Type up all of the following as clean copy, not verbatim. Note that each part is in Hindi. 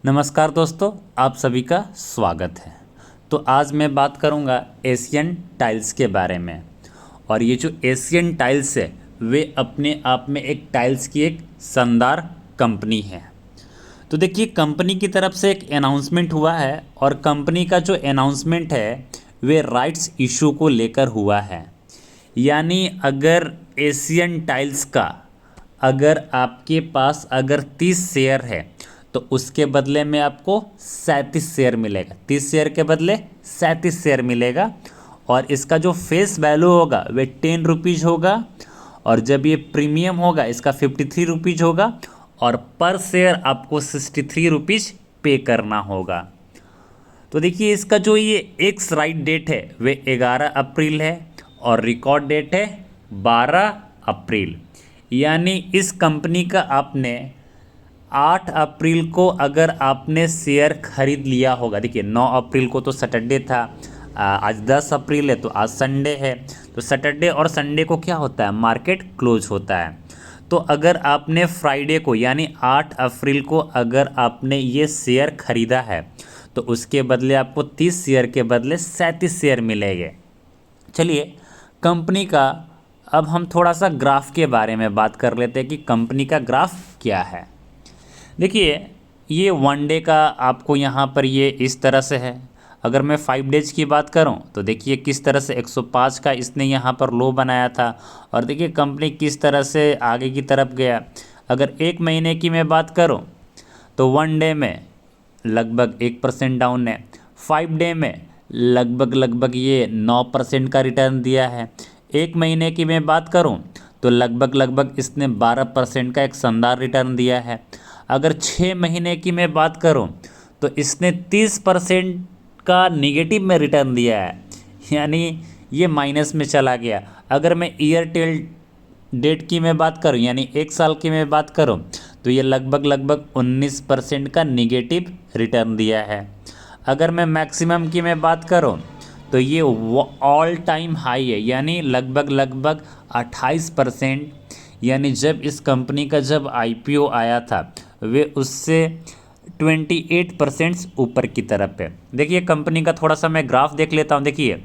नमस्कार दोस्तों, आप सभी का स्वागत है। तो आज मैं बात करूंगा एशियन टाइल्स के बारे में। और ये जो एशियन टाइल्स है वे अपने आप में एक टाइल्स की एक शानदार कंपनी है। तो देखिए, कंपनी की तरफ से एक अनाउंसमेंट हुआ है और कंपनी का जो अनाउंसमेंट है वे राइट्स इशू को लेकर हुआ है। यानी अगर एशियन टाइल्स का अगर आपके पास अगर 30 शेयर है तो उसके बदले में आपको 37 शेयर मिलेगा। 30 शेयर के बदले 37 शेयर मिलेगा और इसका जो फेस वैल्यू होगा वे 10 रुपीज़ होगा और जब ये प्रीमियम होगा इसका 53 रुपीज़ होगा और पर शेयर आपको 63 रुपीज़ पे करना होगा। तो देखिए, इसका जो ये एक्स राइट डेट है वे 11 अप्रैल है और रिकॉर्ड डेट है 12 अप्रैल। यानी इस कंपनी का आपने 8 अप्रैल को अगर आपने शेयर खरीद लिया होगा, देखिए 9 अप्रैल को तो सैटरडे था, आज 10 अप्रैल है तो आज संडे है। तो सैटरडे और संडे को क्या होता है, मार्केट क्लोज होता है। तो अगर आपने फ्राइडे को यानी 8 अप्रैल को अगर आपने ये शेयर खरीदा है तो उसके बदले आपको 30 शेयर के बदले 37 शेयर मिलेंगे। चलिए, कंपनी का अब हम थोड़ा सा ग्राफ के बारे में बात कर लेते हैं कि कंपनी का ग्राफ क्या है। देखिए, ये 1 डे का आपको यहाँ पर ये इस तरह से है। अगर मैं 5 डेज की बात करूँ तो देखिए किस तरह से 105 का इसने यहाँ पर लो बनाया था और देखिए कंपनी किस तरह से आगे की तरफ गया। अगर 1 महीने की मैं बात करूँ तो 1 डे में लगभग 1% डाउन है, 5 डे में लगभग ये 9% का रिटर्न दिया है। 1 महीने की मैं बात करूं तो लगभग इसने 12% का एक शानदार रिटर्न दिया है। अगर 6 महीने की मैं बात करूं तो इसने 30% का निगेटिव में रिटर्न दिया है, यानी ये माइनस में चला गया। अगर मैं ईयर टेल डेट की मैं बात करूं यानी 1 साल की मैं बात करूं तो ये लगभग 19% का निगेटिव रिटर्न दिया है। अगर मैं मैक्सिमम की मैं बात करूं तो ये ऑल टाइम हाई है, यानी लगभग 28%। यानी जब इस कंपनी का जब आईपीओ आया था वे उससे 28% ऊपर की तरफ है। देखिए, कंपनी का थोड़ा सा मैं ग्राफ देख लेता हूँ। देखिए,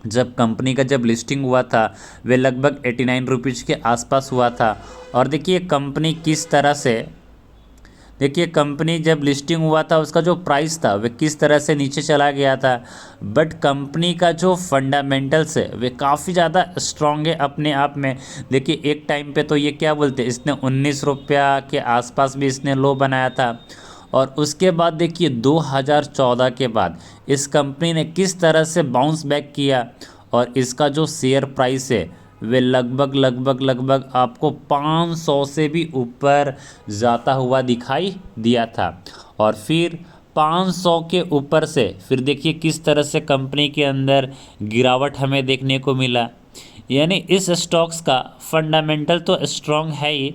जब कंपनी का जब लिस्टिंग हुआ था वे लगभग 89 रुपीज़ के आसपास हुआ था। और देखिए कंपनी किस तरह से, देखिए कंपनी जब लिस्टिंग हुआ था उसका जो प्राइस था वे किस तरह से नीचे चला गया था। बट कंपनी का जो फंडामेंटल्स है वे काफ़ी ज़्यादा स्ट्रॉन्ग है अपने आप में। देखिए, एक टाइम पे तो ये क्या बोलते हैं, इसने 19 रुपया के आसपास भी इसने लो बनाया था और उसके बाद देखिए 2014 के बाद इस कंपनी ने किस तरह से बाउंस बैक किया और इसका जो शेयर प्राइस है वे लगभग आपको 500 से भी ऊपर जाता हुआ दिखाई दिया था। और फिर 500 के ऊपर से फिर देखिए किस तरह से कंपनी के अंदर गिरावट हमें देखने को मिला। यानी इस स्टॉक्स का फंडामेंटल तो स्ट्रॉन्ग है ही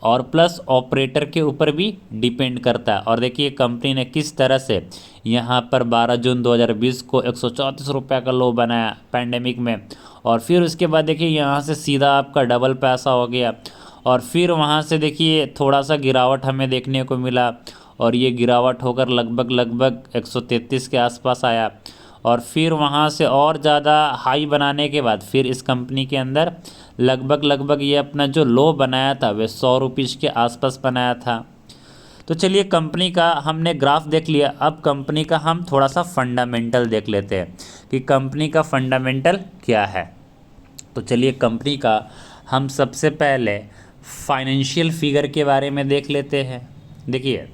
और प्लस ऑपरेटर के ऊपर भी डिपेंड करता है। और देखिए कंपनी ने किस तरह से यहाँ पर 12 जून 2020 को 134 रुपये का लो बनाया पैंडेमिक में और फिर उसके बाद देखिए यहाँ से सीधा आपका डबल पैसा हो गया और फिर वहाँ से देखिए थोड़ा सा गिरावट हमें देखने को मिला और ये गिरावट होकर लगभग 133 के आसपास आया और फिर वहाँ से और ज़्यादा हाई बनाने के बाद फिर इस कंपनी के अंदर लगभग ये अपना जो लो बनाया था वे 100 रुपीज़ के आसपास बनाया था। तो चलिए, कंपनी का हमने ग्राफ देख लिया, अब कंपनी का हम थोड़ा सा फंडामेंटल देख लेते हैं कि कंपनी का फंडामेंटल क्या है। तो चलिए, कंपनी का हम सबसे पहले फाइनेंशियल फिगर के बारे में देख लेते हैं। देखिए,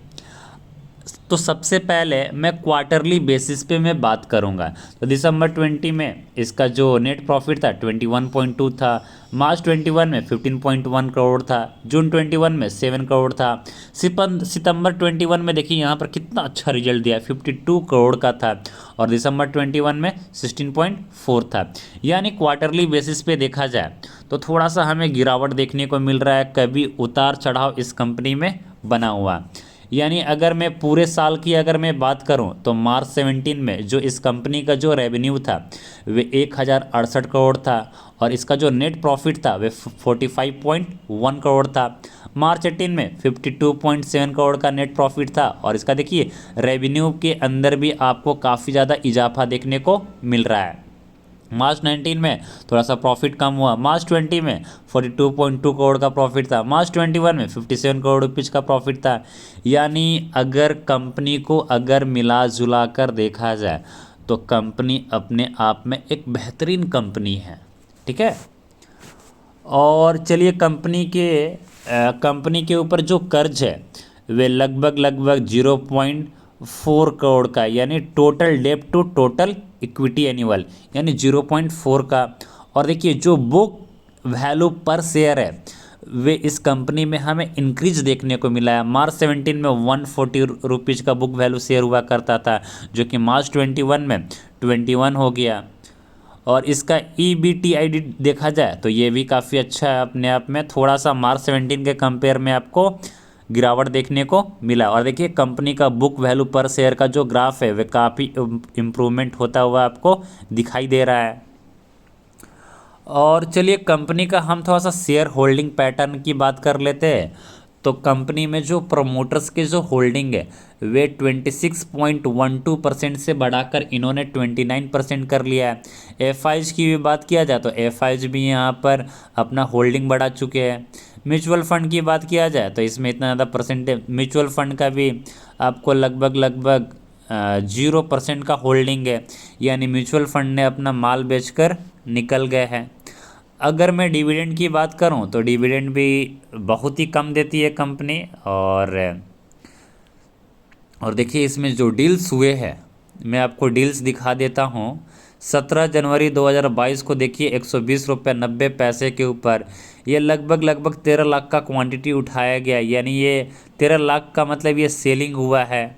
तो सबसे पहले मैं क्वार्टरली बेसिस पे मैं बात करूंगा। तो दिसंबर 20 में इसका जो नेट प्रॉफिट था 21.2 था, मार्च 21 में 15.1 करोड़ था, जून 21 में 7 करोड़ था, सितंबर 21 में देखिए यहाँ पर कितना अच्छा रिजल्ट दिया 52 करोड़ का था और दिसंबर 21 में 16.4 था। यानी क्वार्टरली बेसिस पे देखा जाए तो थोड़ा सा हमें गिरावट देखने को मिल रहा है, कभी उतार चढ़ाव इस कंपनी में बना हुआ। यानी अगर मैं पूरे साल की अगर मैं बात करूं तो मार्च 17 में जो इस कंपनी का जो रेवेन्यू था वे 1068 करोड़ था और इसका जो नेट प्रॉफिट था वे 45.1 करोड़ था। मार्च 18 में 52.7 करोड़ का नेट प्रॉफिट था और इसका देखिए रेवेन्यू के अंदर भी आपको काफ़ी ज़्यादा इजाफा देखने को मिल रहा है। मार्च 19 में थोड़ा सा प्रॉफिट कम हुआ, मार्च 20 में 42.2 करोड़ का प्रॉफिट था, मार्च 21 में 57 करोड़ रुपीज़ का प्रॉफिट था। यानी अगर कंपनी को अगर मिला जुला कर देखा जाए तो कंपनी अपने आप में एक बेहतरीन कंपनी है, ठीक है। और चलिए कंपनी के ऊपर जो कर्ज है वे लगभग 0.4 करोड़ का, यानी टोटल डेब्ट टू टोटल इक्विटी एनुअल यानी 0.4 का। और देखिए जो बुक वैल्यू पर शेयर है वे इस कंपनी में हमें इंक्रीज देखने को मिला है। मार्च 17 में 140 रुपीज़ का बुक वैल्यू शेयर हुआ करता था जो कि मार्च 21 में 21 हो गया। और इसका EBITDA देखा जाए तो ये भी काफ़ी अच्छा है अपने आप में, थोड़ा सा मार्च 17 के कंपेयर में आपको गिरावट देखने को मिला। और देखिए कंपनी का बुक वैल्यू पर शेयर का जो ग्राफ है वे काफ़ी इम्प्रूवमेंट होता हुआ आपको दिखाई दे रहा है। और चलिए कंपनी का हम थोड़ा सा शेयर होल्डिंग पैटर्न की बात कर लेते हैं। तो कंपनी में जो प्रमोटर्स के जो होल्डिंग है वे 26.12% से बढ़ाकर इन्होंने 29% कर लिया है। एफआईज की भी बात किया जाए तो एफआईज भी यहाँ पर अपना होल्डिंग बढ़ा चुके हैं। म्यूचुअल फंड की बात किया जाए तो इसमें इतना ज़्यादा परसेंटेज म्यूचुअल फंड का भी आपको लगभग 0% का होल्डिंग है, यानी म्यूचुअल फंड ने अपना माल बेचकर निकल गए हैं। अगर मैं डिविडेंड की बात करूं तो डिविडेंड भी बहुत ही कम देती है कंपनी। और देखिए इसमें जो डील्स हुए हैं मैं आपको डील्स दिखा देता हूं। 17 जनवरी 2022 को देखिए 120 रुपये 90 पैसे के ऊपर ये लगभग 13 लाख का क्वांटिटी उठाया गया, यानी ये 13 लाख का मतलब ये सेलिंग हुआ है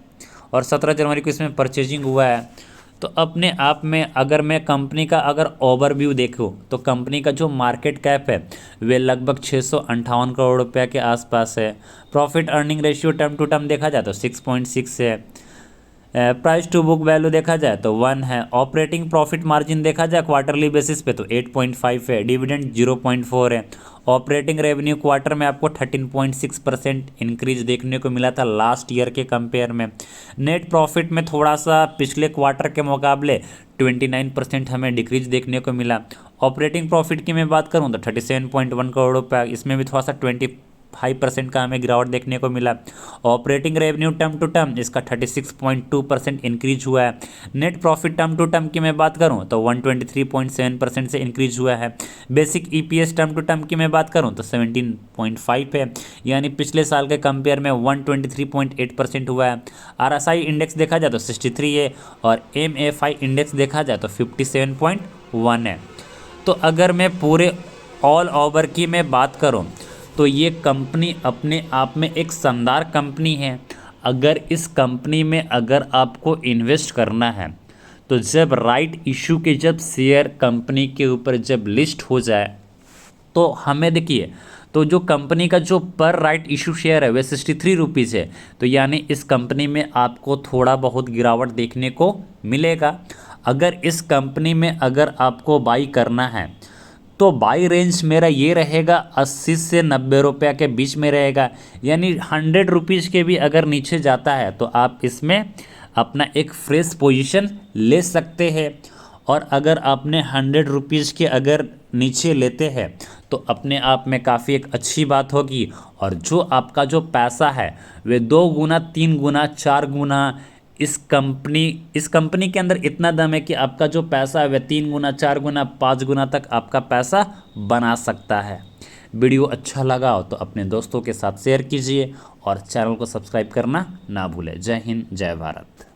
और 17 जनवरी को इसमें परचेजिंग हुआ है। तो अपने आप में अगर मैं कंपनी का अगर ओवरव्यू देखूं तो कंपनी का जो मार्केट कैप है वे लगभग 658 करोड़ रुपए के आसपास है। Profit earning ratio term to term देखा जाए तो 6.6 है। प्राइस टू बुक वैल्यू देखा जाए तो 1 है। ऑपरेटिंग प्रॉफिट मार्जिन देखा जाए क्वार्टरली बेसिस पे तो 8.5 है। डिविडेंड 0.4 है। ऑपरेटिंग रेवेन्यू क्वार्टर में आपको 13.6% इंक्रीज देखने को मिला था लास्ट ईयर के कंपेयर में। नेट प्रॉफिट में थोड़ा सा पिछले क्वार्टर के मुकाबले 29% हमें डिक्रीज देखने को मिला। ऑपरेटिंग प्रॉफिट की मैं बात करूं तो 37.1 करोड़ रुपये, इसमें भी थोड़ा सा 25% का हमें गिरावट देखने को मिला। Operating revenue term to term इसका 36.2% इंक्रीज हुआ है। Net profit term to term की मैं बात करूं तो 123.7% से इंक्रीज हुआ है। Basic EPS term to term की मैं बात करूं तो 17.5 है, यानी पिछले साल के कंपेयर में 123.8% हुआ है। RSI इंडेक्स देखा जाए तो 63 है और MFI इंडेक्स देखा जाए तो 57.1 है। तो अगर मैं पूरे ऑल ओवर की मैं बात करूं तो ये कंपनी अपने आप में एक शानदार कंपनी है। अगर इस कंपनी में अगर आपको इन्वेस्ट करना है तो जब राइट इशू के जब शेयर कंपनी के ऊपर जब लिस्ट हो जाए तो हमें देखिए तो जो कंपनी का जो पर राइट इशू शेयर है वह 63 रुपीज़ है। तो यानी इस कंपनी में आपको थोड़ा बहुत गिरावट देखने को मिलेगा। अगर इस कंपनी में अगर आपको बाई करना है तो बाई रेंज मेरा ये रहेगा 80 से 90 रुपये के बीच में रहेगा, यानी 100 रुपीज़ के भी अगर नीचे जाता है तो आप इसमें अपना एक फ्रेश पोजीशन ले सकते हैं। और अगर आपने 100 रुपीज़ के अगर नीचे लेते हैं तो अपने आप में काफ़ी एक अच्छी बात होगी। और जो आपका जो पैसा है वे 2 गुना 3 गुना 4 गुना इस कंपनी के अंदर इतना दम है कि आपका जो पैसा है वह 3 गुना 4 गुना 5 गुना तक आपका पैसा बना सकता है। वीडियो अच्छा लगा हो तो अपने दोस्तों के साथ शेयर कीजिए और चैनल को सब्सक्राइब करना ना भूलें। जय हिंद, जय भारत।